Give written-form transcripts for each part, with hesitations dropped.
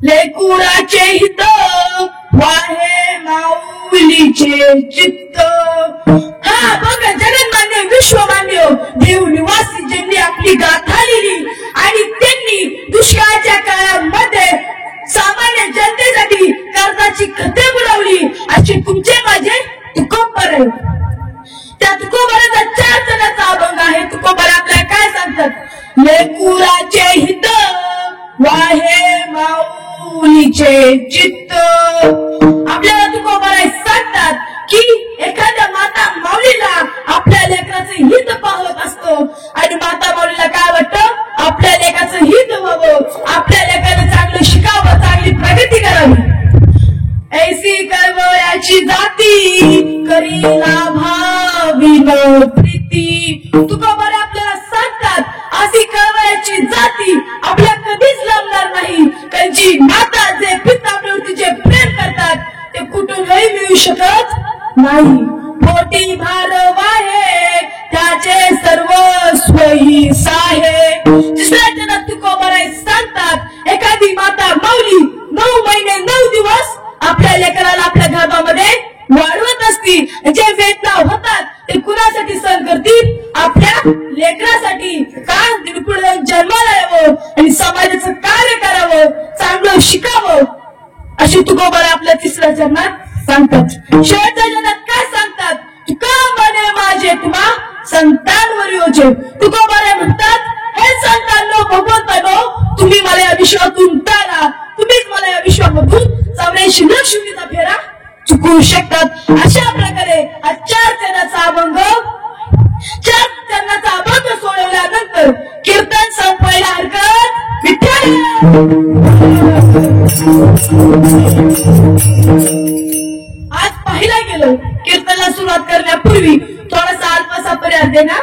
लेकुराचे हित वाहे माऊलीचे चित्त. हा बघा, जगन्मान्य विश्वमान्य देव निवासी ज्यांनी आपली गाथा लिहिली आणि त्यांनी दुष्काळाच्या काळामध्ये सामान्य जनतेसाठी कर्जाची खते बुडवली अशी तुमचे माझे तुकोबर आहे. त्या तुकोबराचा 4 जणांचा अभंग आहे. तुकोबर आपल्याला काय सांगतात? लेकुराचे हित वाहे माऊलीचे चित्त. आपल्याला तुकोबर सांगतात की एखाद्या माता माऊलीला आपल्या लेकराचं हित पाहत असतो आणि माता माऊलीला काय वाटतं? आपल्या लेकराचं हित व्हावं, आपल्या लेकरानं चांगलं शिकावं, चांगली प्रगती करावी. ऐसी कळवळ्याची जाती करीला भाविन प्रीती. तुकोबर आपल्याला सांगतात अशी कळवळ्याची जाती आपल्या कधीच लाभणार नाही. त्यांची माता जे पिता आपल्यावरती जे प्रेम करतात ते कुठूनही मिळू शकत नाही. पोटी भारव आहे त्याचे सर्वस्व ही साहे. दुसऱ्या जणात तुकोबर सांगतात एखादी माता माऊली 9 महिने 9 दिवस आपल्या लेकराला आपल्या गर्भामध्ये वाढवत असती. जे वेदना होतात ते कुणासाठी सहन करतील? आपल्या लेकरासाठी. का? पुढे जन्माला यावं आणि समाजाचं कार्य करावं, चांगलं शिकावं अशी तुकोबर आपल्या 3ऱ्या जन्मात सांगतात. शेवटच्या जन्मात काय सांगतात? तुका म्हणे माझे तुम्हा संतांवर योजे. तुकोबर म्हणतात हे संतांनो, भगवंतानो, तुम्ही मला या विश्वातून तारा, तुम्हीच मला या विश्वामधून 84 लक्ष्मीचा फेरा चुकवू शकतात. अशा प्रकारे 4 चरणाचा अभंग सोडवल्यानंतर कीर्तन संपवायला हरकत विठ्ठल. आज पाहिला गेलं कीर्तनाला सुरुवात करण्यापूर्वी थोडासा अल्पसा पर्याय देणं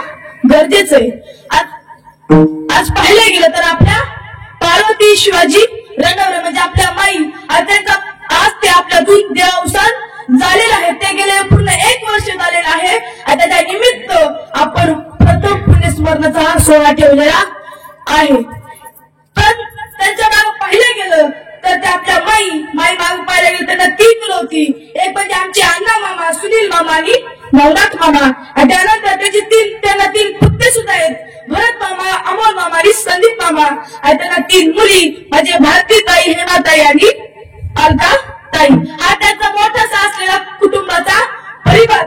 गरजेचं आहे. आज पाहिलं गेलं तर आपल्या पार्वती शिवाजी रणवरे म्हणजे आपल्या माई त्यांचा आज ते आपल्यातून देवावसान झालेलं आहे. ते गेले पूर्ण 1 वर्ष झालेलं आहे. आता त्या निमित्त आपण प्रथम पुण्यस्मरणाचा हा सोहळा ठेवलेला आहे. पण त्यांच्या मागे पाहिलं गेलं तर त्या आपल्या माई मागे पाहिलं गेलं त्यांना 3 मुलं होती. एक म्हणजे आमचे अण्णा मामा, सुनील मामा आणि नवनाथ मामा. आणि त्यानंतर त्यांना 3 पुत्रे सुद्धा आहेत. भरत मामा, अमोल मामा आणि संदीप मामा. आणि त्यांना 3 मुली म्हणजे भारती ताई, हेमाताई आणि अलका ताई. हा त्यांचा मोठासा असलेला कुटुंबाचा परिवार.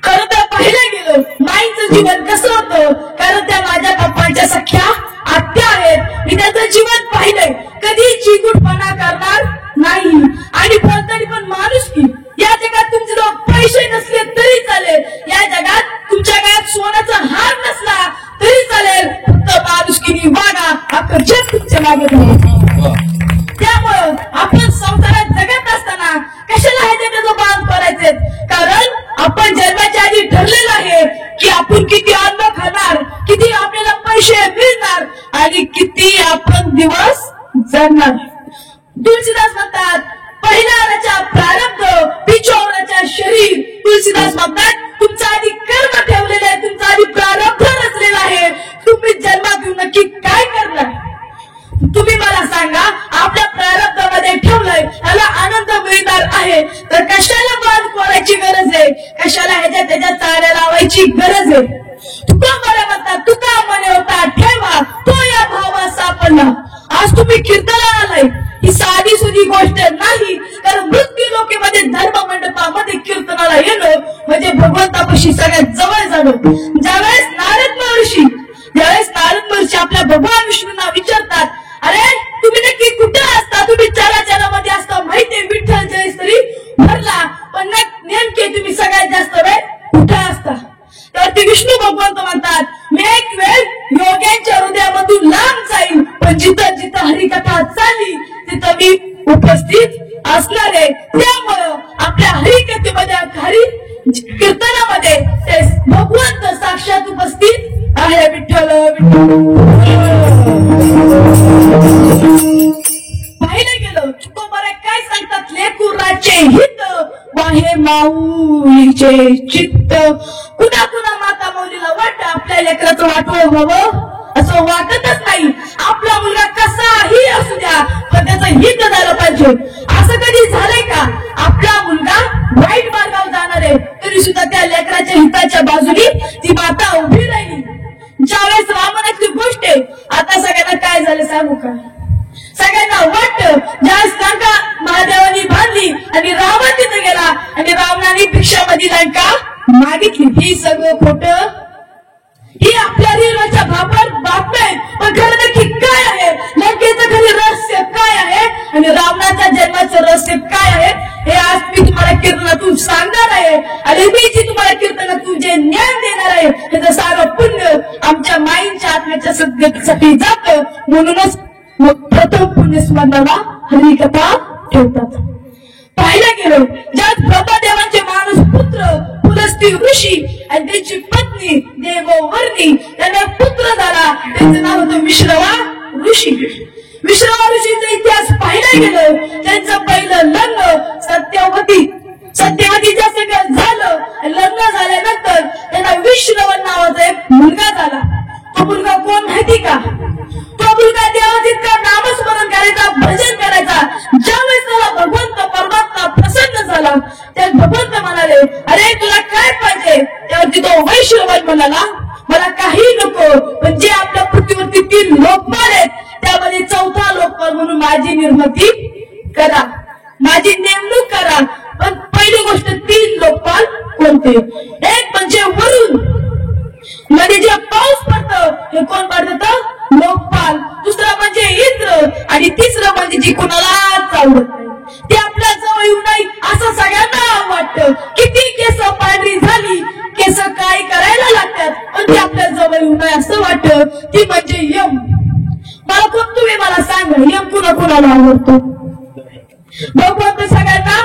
खरं तर पाहिलं गेलं माईचं जीवन कसं होतं, कारण त्या माझ्या पप्पांच्या सख्या आत्या आहेत. मी त्यांचं जीवन पाहिलंय. कधी चिकूटपणा करणार नाही आणि बोलताना पण माणुसकी. या जगात तुमचे जवळ पैसे नसले तरी चालेल, या जगात तुमच्या गळ्यात सोन्याचा हार नसला तरी चालेल, फक्त माणुसकीने वागा. आपण जग तुमच्या मागे राहू. त्यामुळं आपण संसारात जगत असताना कशाला हे जगाचं मान करायचे? कारण आपण जन्माच्या आधी ठरलेलं आहे की आपण किती अन्न खाणार, किती आपल्याला पैसे मिळणार आणि किती आपण दिवस जगणार. तुलसीदास म्हणतात पहिला प्रारब्ध पिछोवराच्या शरीर. तुलसीदास म्हणतात तुमचा आधी कर्म ठेवलेलं आहे, तुमचा आधी प्रारब्ध रचलेला आहे. तुम्ही जन्मात येऊन नक्की काय करणार? तुम्ही मला सांगा. आपल्या प्रारब्धामध्ये ठेवलंय, याला आनंद मिळणार आहे तर कशाला मान कोणाची गरज आहे? कशाला ह्याच्या त्याच्या चाऱ्या लावायची गरज आहे? तुका मला म्हणतात तुका म्हणे होता ठेवा तो या भावा सापडला. आज तुम्ही कीर्तनाला आलाय ही साधी सुधी गोष्ट नाही, तर मृत्यू लोकेमध्ये धर्म मंडपामध्ये कीर्तनाला येणं म्हणजे भगवंतापाशी सगळ्यात जवळ जाणं. ज्यावेळेस नारद महर्षी आपल्या भगवान विष्णूंना विचारतात, अरे तुम्ही नक्की कुठे असता? तुम्ही चराचरामध्ये असता माहितीये, विठ्ठल जयश्री भरला, पण नेमके तुम्ही सगळ्यात जास्त वेळ कुठे असता? तर ते विष्णू भगवंत म्हणतात मी एक वेळ योग्यांच्या हृदयामधून लांब जाईल, पण जिथं जिथं हरिकथा चालली तिथं मी उपस्थित असणार आहे. त्यामुळं आपल्या हरिकथेमध्ये हरी कीर्तनामध्ये ते भगवंत साक्षात उपस्थित आहे. विठ्ठल पाहिलं गेलं तुकोबर काय सांगतात? लेकुराचे हित वाहे माऊलीचे चित्त. कुणा कुणा माता माऊलीला वाटतं आपल्या लेकराचं वाटोळं व्हावं, असं वाटतच नाही. आपला मुलगा कसा काही असू द्या, पण त्याचं हित झालं पाहिजे. असं कधी झालंय का आपला मुलगा वाईट मार्गावर जाणार आहे तरी सुद्धा त्या लेकराच्या हिताच्या बाजूनी ती माता उभी राहिली. ज्यावेळेस रामायणातली गोष्ट आहे, आता सगळ्यांना काय झालं सांगू का? सगळ्यांना वाटतं ज्यावेळेस लंका महादेवानी बांधली आणि रावण तिथे गेला आणि रावणाने भिक्षामध्ये लंका मागितली. ही सगळं खोटं, ही आपल्या रीलच्या बातम्या आहे. पण खरं नक्की काय आहे? लंकेचं खरं रहस्य काय आहे आणि रावणाच्या जन्माचं रहस्य काय आहे हे आज मी तुम्हाला कीर्तनातून सांगणार आहे. आणि मी जी तुम्हाला कीर्तनातून जे ज्ञान देणार आहे त्याचं सारं पुण्य आमच्या माईंच्या आत्म्याच्या सद्गतीसाठी जातं. म्हणूनच मग प्रथम पुण्य स्मरणाला हरिकथा ठेवतात. पाहायला गेलो ज्यात ब्रह्मदेवांचे माणूस पुत्र पुलस्ती ऋषी आणि त्यांची पत्नी देववर्णी त्यांना पुत्र झाला. त्यांचं नाव होतं विश्रवा ऋषी. विश्रवा ऋषीचा इतिहास पाहायला गेलो त्यांचं पहिलं लग्न सत्यवतीच्या संग झालं. लग्न झाल्यानंतर त्यांना विश्रवन नावाचा एक मुलगा झाला. तो मुलगा कोण माहिती का? तो मुलगा देवाचा नामस्मरण करायचा, भजन करायचा. ज्यावेळेस त्याला भगवंत परमात्मा प्रसन्न झाला त्या भगवंत म्हणाले, अरे तुला काय पाहिजे? त्यावरती तो वैश्रवन म्हणाला, मला काही नको, पण जे आपल्या पृथ्वीवरती 3 लोकपाल आहेत त्यामध्ये 4था लोकपाल म्हणून माझी निर्मिती करा, माझी नेमणूक करा. पण पहिली गोष्ट 3 लोकपाल कोणते? एक म्हणजे वरून, म्हणजे जे पाऊस पडतं हे कोण पाडतं? लोकपाल. दुसरं म्हणजे इंद्र आणि तिसरं म्हणजे जी कुणालाच आवडत नाही ते आपल्या जवळ येऊ नये असं सगळ्यांना वाटतं. किती केस पांढरी झाली, केस काय करायला लागतात पण ते आपल्या जवळ येऊ नये असं वाटतं. ती म्हणजे यम. मला कोण तुम्ही मला सांगा यम कुणाला आवडतो? भगवंत सगळ्यांना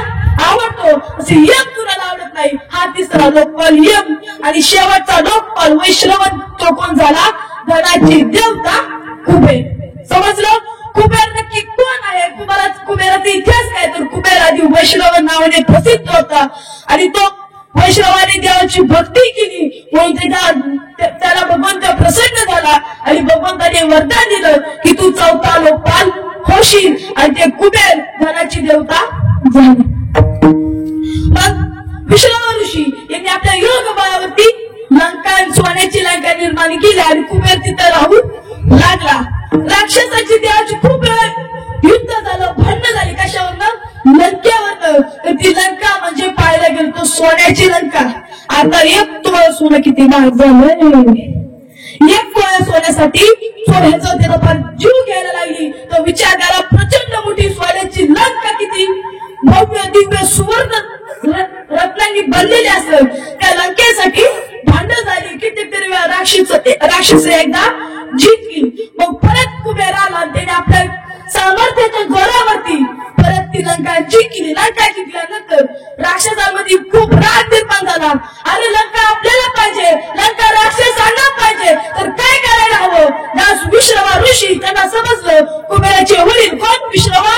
आवडतो, असे यम कुणाला आवडत नाही. हा तिसरा लोकपाल यम. आणि शेवटचा लोकपाल वैश्रवन तो कोण झाला? धनाची देवता कुबेर. समजलं? कुबेर नक्की कोण आहे? तुम्हाला कुबेराचा इतिहास काय? तर कुबेर आधी वैश्रवन नावाने प्रसिद्ध होता आणि तो वैश्रवाने देवाची भक्ती केली म्हणून त्याला भगवंत प्रसन्न झाला आणि भगवंताने वरदान दिलं की तू 4था लोकपाल होशील. आणि ते कुबेर धनाची देवता झाली. मग विश्रवा ऋषी यांनी आपल्या योग बळावरती लंका सोन्याची लंका निर्माण केली आणि कुबेर तिथं राहून लागला. राक्षसाची देवाची खूप युद्ध झालं, भांडण झाली. कशावरनं? लंकेवरनं. तर ती लंका म्हणजे पाहायला गेलो तो सोन्याची लंका. आता एक तुम्हाला सोनं किती महाग झालं. एक पोळ्या सोन्यासाठी सोन्याचं त्याला फार जीव घ्यायला लागली. तर विचार करा प्रचंड मोठी सोन्याची लंका किती भव्य दिव्य सुवर्ण रत्नांनी बनलेली असेल. त्या लंकेसाठी भांडण झाली. कितीतरी वेळा राक्षस एकदा जीत गेली. मग परत कुबेर आला त्याने आपल्या सामर्थ्याच्या जोरावरती परत ती लंका जिंकली. लंका जिंकल्यानंतर राक्षसांमध्ये खूप राग निर्माण झाला. अरे लंका आपल्याला पाहिजे, लंका राक्षसांना पाहिजे, तर काय करायला हवं? विश्रवा ऋषी त्यांना समजलं कुबेराचे वडील कोण? विश्रवा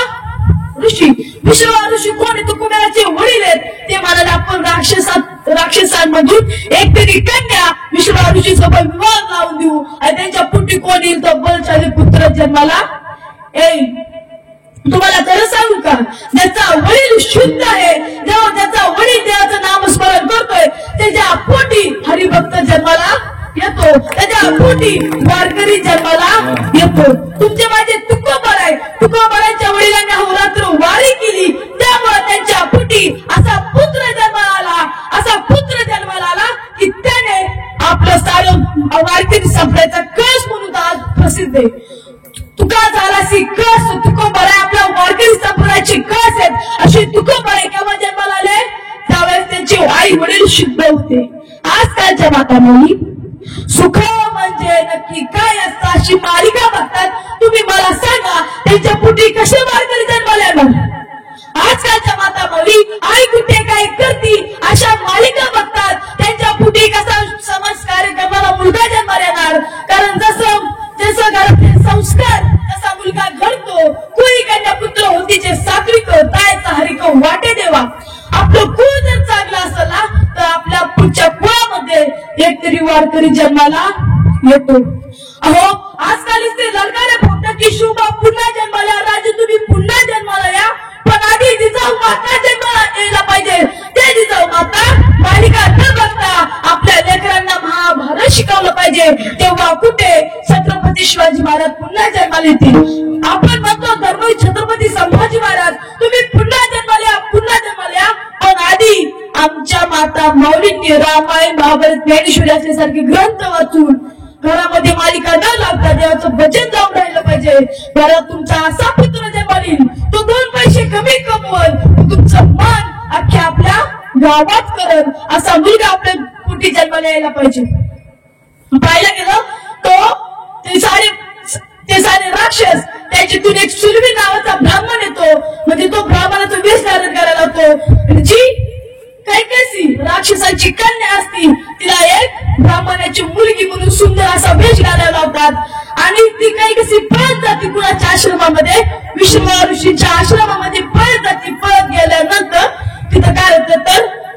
ऋषी. विश्रवा ऋषी कोण आहे? तो कुबेराचे वडील आहेत. ते म्हणाले आपण राक्षसांमधून एक तरी कन्या विश्रवा ऋषी सोबत विवाह लावून देऊ आणि त्यांच्या पुटी कोण येईल? तो बलशाली पुत्र जन्माला येईल. तुम्हाला खरं सांगू का? ज्याचा वडील शुद्ध आहे, जेव्हा त्याचा वडील देवाचं नामस्मरण करतोय त्याच्या पोटी हरिभक्त जन्माला येतो, त्याच्या पोटी वारकरी जन्माला येतो. तुमचे माझे तुकोबर आहे. तुकोबरांच्या वडिलांनी अहोरात्र वारी केली त्यामुळे त्यांच्या पोटी असा पुत्र जन्माला आला, असा पुत्र जन्माला आला की त्याने आपलं सारं वारकरी संप्रदायाचा कळस म्हणून आज प्रसिद्ध आहे. तुका झालासी कस तुकोबर आपल्या वारकरी संप्रदायाची कस आहेत अशी तुकोबर केव्हा जन्माला आले? त्यावेळेस त्यांचे आई वडील शुद्ध होते. आजकालच्या मातांनी सुख म्हणजे नक्की काय असतं अशी मालिका बघतात. तुम्ही मला सांगा त्यांच्या पोटी कसे वारकरी जन्माला येणार? आजकालच्या माता मुली आई कुठे काय करती अशा मालिका बघतात. त्यांच्या पोटी कसा समाज कार्यक्रमाला मुलगा जन्माला येणार? कारण जसं घरातले संस्कार तसा मुलगा घडतो. कुळी कन्या पुत्र होतीचे सात्विक तायचा हरिक वाटे देवा. आपलं कुळ जर चांगलं असेल ना तर आपल्या पुढच्या कुळामध्ये एक तरी वारकरी जन्माला येतो. अहो आजकाल ते ललकारे बोलतात की शुभा पुन्हा जन्माला, राजू तुम्ही पुन्हा जन्माला या, पण आधी जिजाऊ माता जन्माला यायला पाहिजे. ते जिजाऊ माता मालिका न बघता आपल्या लेकरांना महाभारत शिकवलं पाहिजे. तेव्हा कुठे छत्रपती शिवाजी महाराज पुन्हा जन्माला येतील. आपण म्हणतो धर्मवीर छत्रपती संभाजी महाराज तुम्ही पुन्हा जन्माला या, पुन्हा जन्माला या, पण आधी आमच्या माता माऊलींनी रामायण महाभारत ज्ञानेश्वरी असल्यासारखे ग्रंथ वाचून घरामध्ये मालिका न लावता देवाचं भजन जाऊन राहिलं पाहिजे. घरात तुमचा असा पुत्र जन्माला येईल तो 2 पैसे कमी कमवल, तुमचं मन अख्ख्या आपल्या गावात करल असा मुलगा आपल्या पोटी जन्माला यायला पाहिजे. पाहायला गेलं तो ते सारे राक्षस त्याच्यातून एक सुरवी नावाचा ब्राह्मण येतो, म्हणजे तो ब्राह्मणाचा वेश धारण करायला होतो. जी कैकेसी राक्षसाची कन्या असती तिला एक ब्राह्मणाची मुलगी म्हणून सुंदर असा वेश घालायला लावतात आणि ती कैकेसी पळत जाते कुणाच्या आश्रमामध्ये, विष्णू ऋषींच्या आश्रमामध्ये पळत जाते. पळत गेल्यानंतर तिथं काय होतं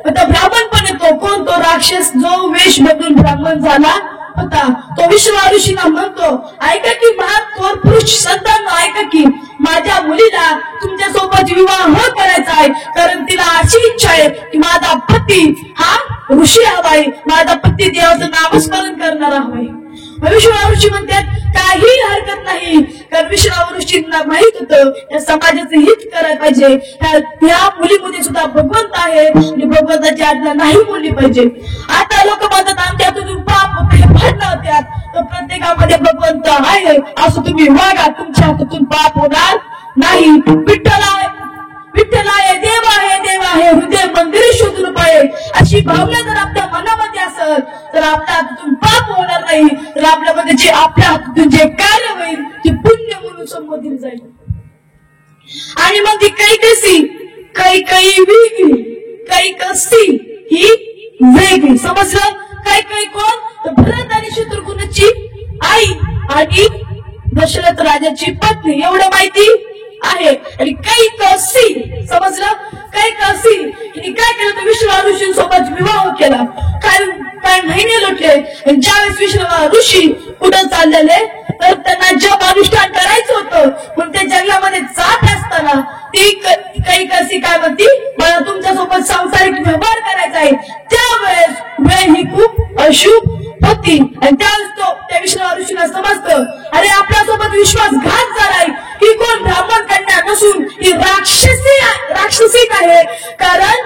तर ब्राह्मण पण येतो. कोण तो राक्षस जो वेश बदलून ब्राह्मण झाला होता तो विष्णू ऋषींना म्हणतो, ऐका की महान पुरुष संतांना, ऐका की माझ्या मुलीला तुमच्या सोबत विवाह करायचा आहे, कारण तिला अशी इच्छा आहे की माझा पती हा ऋषी हवाय, माझा पती देवाचं नामस्मरण करणारा हवाय. विष्णू ऋषी म्हणतात काही हरकत नाही, कारण विष्णू ऋषींना माहित होतं या समाजाचं हित करायला पाहिजे. या मुलीमध्ये सुद्धा भगवंत आहे आणि भगवंताची आज्ञा नाही बोलली पाहिजे. आता लोक म्हणतात आमच्या हातून पाप होते, भांडणं होत्यात, तर प्रत्येकामध्ये भगवंत आहे असं तुम्ही वागा, तुमच्या हातातून पाप होणार नाही. विठ्ठलाय देव आहे हृदय मंदिर शोधून पाये अशी भावना जर आपल्या मनामध्ये असेल तर आपल्या हातातून पाप होणार नाही, तर आपल्यामध्ये जे आपल्या हातातून जे कार्य होईल ते पुण्य म्हणून संबोधले जाईल. आणि मग ती कैकसी कैकसी ही वेगळी, समजलं? काही कोण तर भरत आणि शत्रुघ्नची आई आणि दशरथ राजाची पत्नी, एवढं माहिती आहे. आणि कैकसी समजलं? कैकसी हिने काय केलं तर विष्णू ऋषींसोबत विवाह केला. काय महिने लोटले. ज्यावेळेस विष्णू ऋषी कुठं चाललेले तर त्यांना जप अनुष्ठान करायचं होतं, पण त्या जंगलामध्ये जात असताना ती कैकसी काय म्हणती, मला तुमच्यासोबत सांसारिक व्यवहार करायचा आहे. त्यावेळेस वेळ ही खूप अशुभ होती आणि त्यावेळेस तो त्या विष्णू ऋषीला समजतं, अरे आपल्यासोबत विश्वासघात झालाय, ही कोण ब्राह्मण कन्या नसून ही राक्षसी आहे. कारण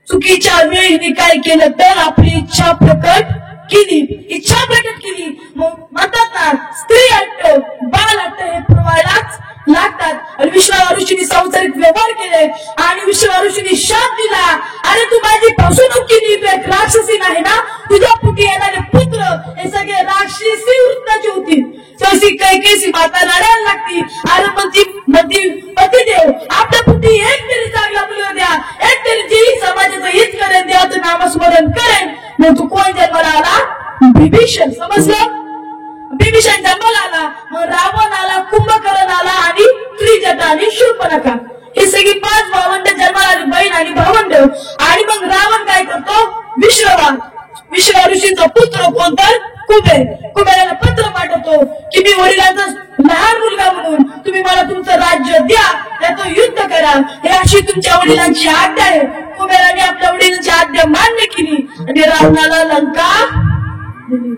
चुकीच्या वेळी काय केलं तर आपली इच्छा प्रकट केली. मग म्हणतात ना स्त्री हट्ट बाल हट्ट हे पुरवायलाच लागतात. आणि विष्णू ऋषींनी संसारिक व्यवहार केले आणि विष्णू ऋषींनी शाप दिला, अरे तू माझी फसवणूक केली, राक्षसी नाही ना, तुझ्या पुटी येणारे पुत्र हे सगळे राक्षसी वृत्ताचे होती. तशी कैकेसी माता लढायला लागती. अरे म्हणती पतिदेव आपल्या पुटी एक तरी चांगला मुलगा द्या, एक तरी जी समाजाचं हित करेन, देवाचं नामस्मरण करेन. मग तू कोण जन्माला आला? बिभीषण. समजलं? बिभीषण जन्माला आला. मग रावण आला, कुंभकर्ण आला आणि त्रिजटा आणि शूर्पणखा हे सगळी 5 भावंड जन्माला आली, बहीण आणि भावंड. आणि मग रावण काय करतो, विश्व ऋषींचा पुत्र कोणता कुबेराला पत्र पाठवतो की मी वडिलांचा लहान मुलगा म्हणून तुम्ही मला तुमचं राज्य द्या, त्याचं युद्ध करा, हे अशी तुमच्या वडिलांची आज्ञा आहे. कुबेराने आपल्या वडिलांची आज्ञा मान्य केली आणि रावणाला लंका दिली.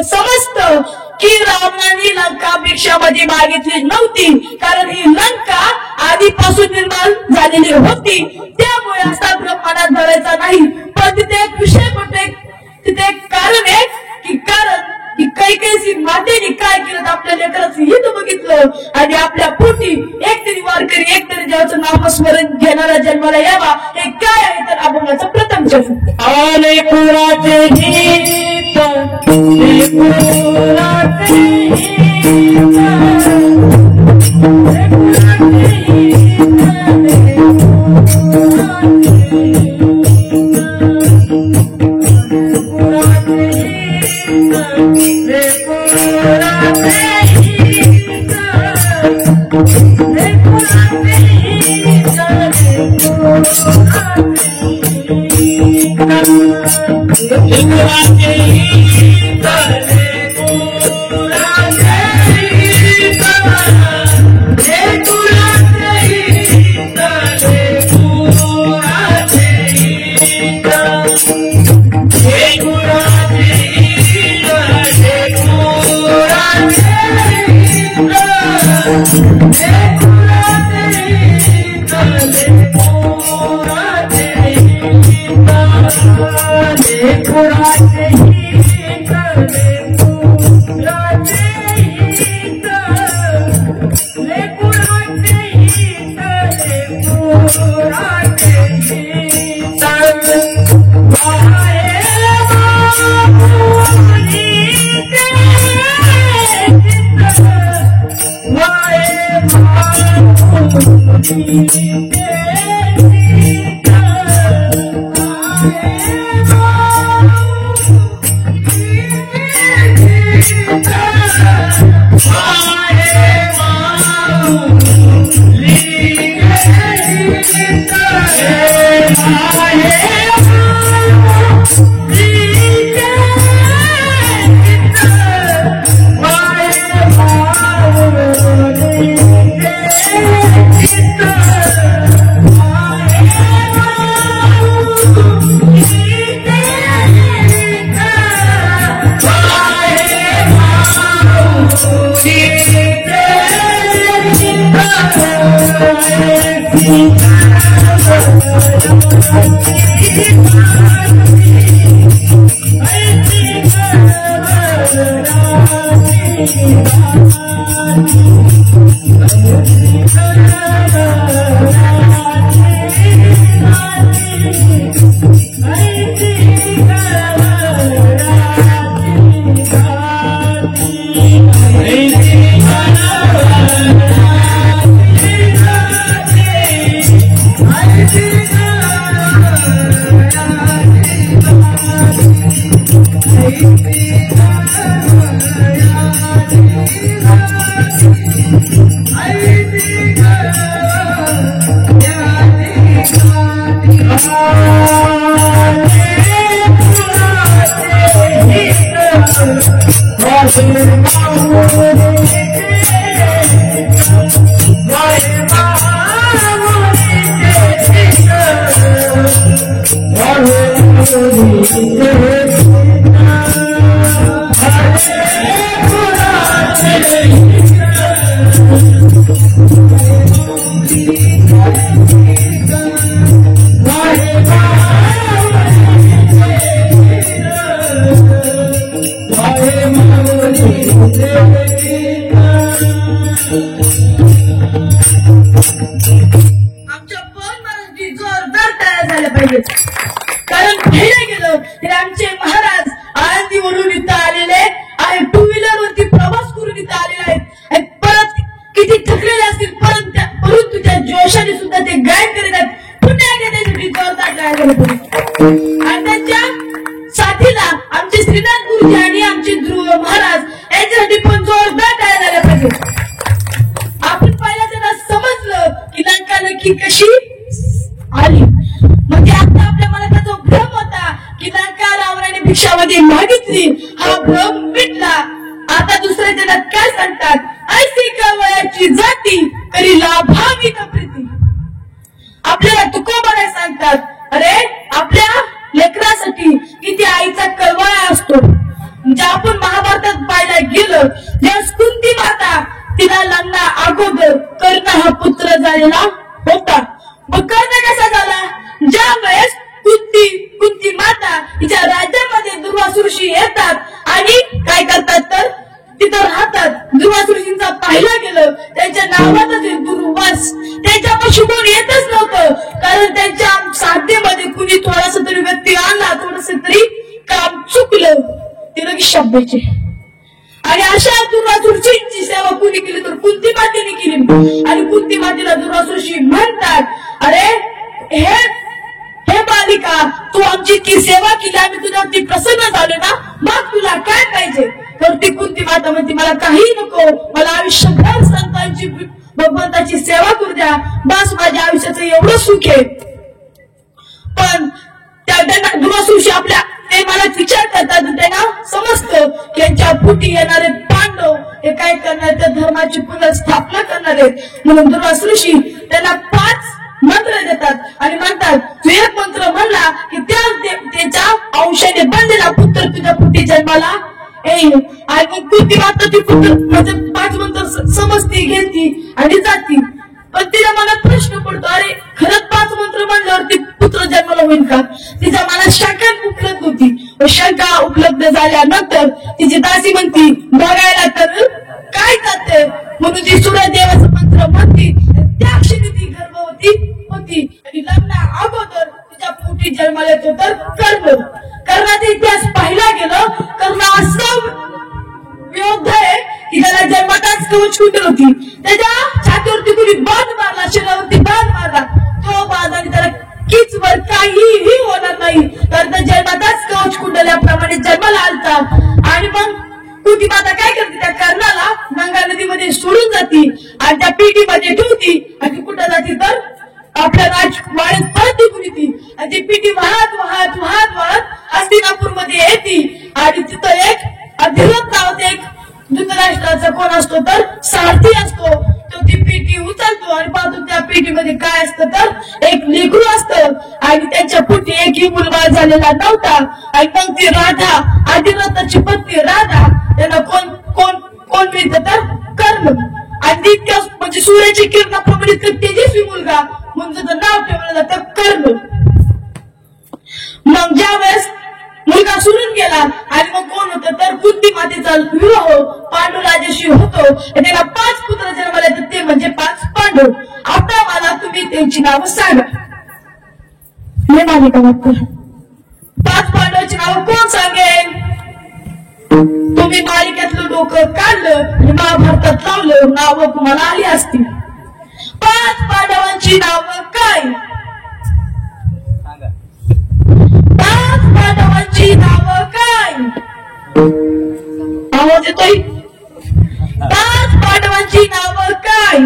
समजतं की रावणाने लंका भिक्षामध्ये मागितली नव्हती, कारण ही लंका आधीपासून निर्माण झालेली होती. त्यामुळे असा ब्रह्मांडात भरायचा नाही. पण तिथे एक विषय पडतो, तिथे एक कारण आहे की कैकेसी मातेने काय केलं, आपल्या लेकराचं हित बघितलं आणि आपल्या पोटी एक तरी वारकरी, एक तरी देवाचं नामस्मरण घेणारा जन्माला यावा. हे काय आहे तर अभंगाचा प्रथम जन्म. आले कुराचे हित, Thank you. कारण पाहिलं गेलं तर आमचे महाराज आळंदीवरून इथं आलेले आहे, टू व्हीलर वरती प्रवास करून इथं आलेले आहेत. परत किती थकलेले असतील परंतु त्या जोशाने सुद्धा ते गायन करीत आहेत. पुन्हा एकदा त्यासाठी जोरदार गायन करत आणि त्यांच्या साथीला आमचे श्रीनाथ गुरुजी आणि आमचे ध्रुव महाराज यांच्यासाठी पण जोरदार गायन झालं पाहिजे. आपण पाहिलं त्यांना समजलं की लंका नक्की कशी आली. म्हणजे आता आपल्या मनात जो भ्रम होता की लंका रावणाने भिक्षामध्ये मागितली, हा भ्रम मिटला. आता दुसऱ्या जगात काय सांगतात, ऐसी कवयाची जाती करी लाभावी न प्रीती. आपल्याला तुकोबाने सांगतात, अरे आपल्या लेकरासाठी किती आईचा कळवळा असतो. म्हणजे आपण महाभारतात पाहायला गेलं, ज्या कुंती माता तिला लग्ना अगोदर कर्ण हा पुत्र झालेला होता. मग कर्ण कसा झाला, ज्या वेळेस कुंती माता तिच्या राज्यामध्ये दुर्वासुऋषी येतात आणि काय करतात तर तिथं राहतात. दुर्वासुऋषींचा पाहिलं गेलं त्यांच्या नावातच दुर्वास, त्यांच्यापाशी कोण येतच नव्हतं. कारण त्यांच्या साध्यमध्ये कुणी थोडासा तरी व्यक्ती आणला, थोडस तरी काम चुकलं ते लगेच शब्दाचे. आणि अशा दुर्वासुऋषींची सेवा कुणी केली तर कुंती मातेने केली. आणि कुंती मातेला दुर्वासुऋषी म्हणतात, अरे हे बालिका, तू आमची इतकी सेवा केली, आम्ही तुझ्यावरती प्रसन्न झालो ना, मग तुला काय पाहिजे. तर ती कुंती माता म्हणते, मला काही नको, मला आयुष्यभर संतांची भगवंताची सेवा करू द्या, बस माझ्या आयुष्याचं एवढं सुख आहे. पण त्यांना दुर्वासुऋषी आपल्या ते मनात विचार करतात, त्यांना समजतं की यांच्या पोटी येणारे पांडव हे काय करणार, त्या धर्माची पुनर्स्थापना करणार आहेत. म्हणून दुर्वासुऋषी त्यांना 5 मंत्र देतात आणि म्हणतात, तू एक मंत्र म्हणला की त्याच्या अंशाने बनलेला पुत्र तुझ्या पोटी जन्माला येईल. आणि कुंती माता ती पुत्र म्हणजे 5 मंत्र समजती, घेती आणि जाती. पण तिच्या मनात प्रश्न पडतो, अरे खरंच 5 मंत्र म्हणल्यावरती पुत्र जन्माला होईल का. तिच्या मनात शंका उपलब्ध होती. शंका उपलब्ध झाल्यानंतर तिची दासी म्हणती, बघायला तर काय जाते. म्हणून ती सूर्यदेवाचं मंत्र म्हणती. त्या क्षणी ती गर्भवती होती आणि लग्ना अगोदर तिच्या पोटी जन्माला येतो तर कर्णाचा इतिहास पाहिला गेलं. कर्ण असं योद्धा आहे की त्याला जन्मताच कवच कुंडल होती. त्याच्या छातीवरती कुणी बाण मारला, शरीरावरती बाण मारला, तो बाण आणि त्याला कीच वर काहीही होणार नाही. कारण त्या जन्मताच कवच कुंडल्याप्रमाणे जन्माला आलता. आणि मग कुंती माता काय करते, त्या कर्णाला गंगा नदीमध्ये सोडून जाते आणि त्या पेटीमध्ये ठेवती आणि ती कुठं जाते तर आपल्या राजवाड्यात परत निघून येते आणि ती पिटी वाहत वाहत वाहत वाहत हस्तिनापूरमध्ये येते आणि तिथं एक अधिरथ नावाचा एक धृतराष्ट्राचा कोण असतो तर सारथी असतो. तो ती पेटी उचलतो आणि पाहतो त्या पेटीमध्ये काय असतं तर एक लेकरू असतं आणि त्यांच्या पोटी एकही मुलगा झालेला नव्हता. आणि मग ती राधा, अधिरथाची पत्नी राधा, त्यांना कोण कोण कोण मिळतं तर कर्ण. आणि तितक्या म्हणजे सूर्याची किरणाप्रमाणे तेजस्वी मुलगा म्हणून त्याचं नाव ठेवलं जातं कर्ण. मग ज्या वेळेस मुलगा सोडून गेला आणि मग कोण होतं तर कुंती मातेचा विवाह पांडू राजाशी होतो. त्याला 5 पुत्र जन्माला येतात, ते म्हणजे 5 पांडव. आता मला तुम्ही त्यांची नावं सांगा. हे मालिका वाक्य 5 पांडवांची नावं कोण सांगेल? तुम्ही मालिकेतलं डोकं काढलं आणि महाभारतात लावलं, नावं तुम्हाला आली असतील. 5 पांडवांची नावं काय? 5 पांडवांची नावं काय? आवाज येतोय? 5 पांडवांची नावं काय?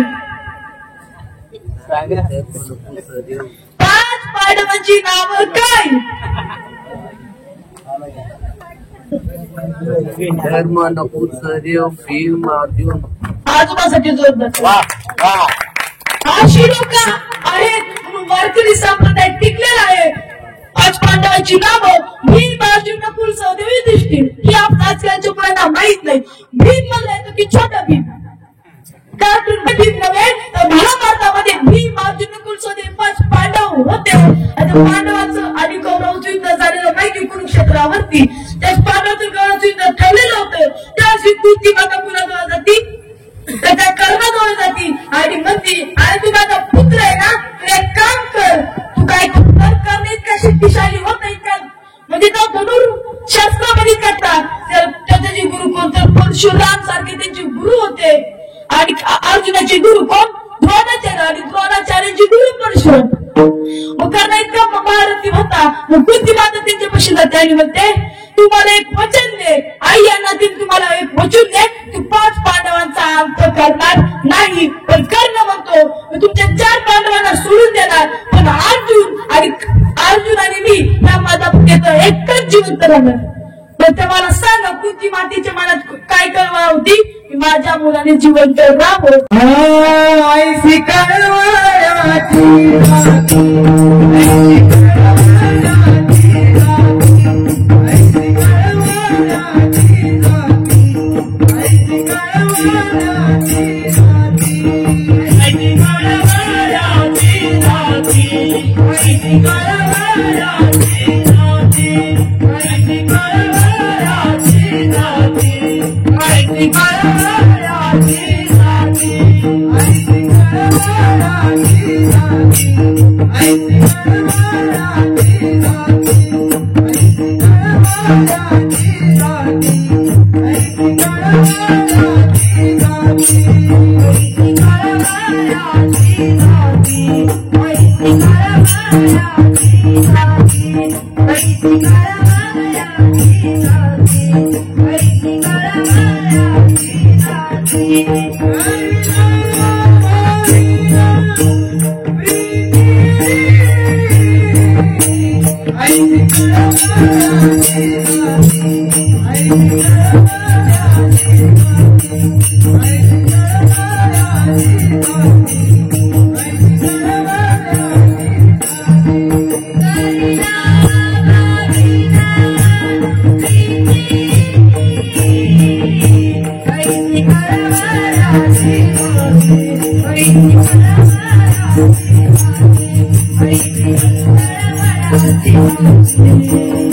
5 पांडवांची नावं काय? धर्म नकुल सहदेव भीम अर्जुन. आजोबासाठी जोरदार. अशी लोक आहेत म्हणून वारकरी संप्रदाय टिकलेला आहे. 5 पांडवांची नावं भीम अर्जुन नकुल सहदेव युधिष्ठिर. ही आजकालच्या मुलांना माहित नाही. भीम म्हणलं की छोटा भीम, कार्टून भीम नव्हे तर महाभारतामध्ये भीम अर्जुन नकुल सहदेव 5 पांडव होते. आणि पांडवांचं आणि कौरवांचं युद्ध झालेलं माहिती कुरुक्षेत्रावरती. त्या पांडवांचं कौरवांचं युद्ध ठरलेलं होतं. त्यावेळी कुंती माता कुणाजवळ जाती तर त्या कर्णाजवळ जाती आणि म्हणती, अरे तू माझा पुत्र आहे ना, तू एक काम कर, तू काय कर्ण इतका शक्तिशाली होत नाही का, म्हणजे तो धनुर्शास्त्रामध्ये करतात. त्याचे जे गुरु कोण तर परशुराम सारखे त्यांचे गुरु होते. आणि अर्जुनाचे गुरु कोण? द्रोणाचार्य. आणि द्रोणाचार्यांचे गुरु परशुराम. मग कर्ण इतका महारथी होता. मग कुंती माता त्यांच्यापाशी जाते आणि म्हणते, तुम्हाला एक वचन दे, आई यांना तुम्हाला एक वचन दे, तू 5 पांडवांचा अंत करणार नाही. पण कर्ण म्हणतो, मी तुमच्या 4 पांडवांना सोडून देणार, पण अर्जुन आणि मी या माझा पुण्याचं एकच जिवंत राहणार. तर ते मला सांगा, कुंती मातेच्या मनात काय कळवा होती की माझ्या मुलाने जिवंत राहावं. Thank you.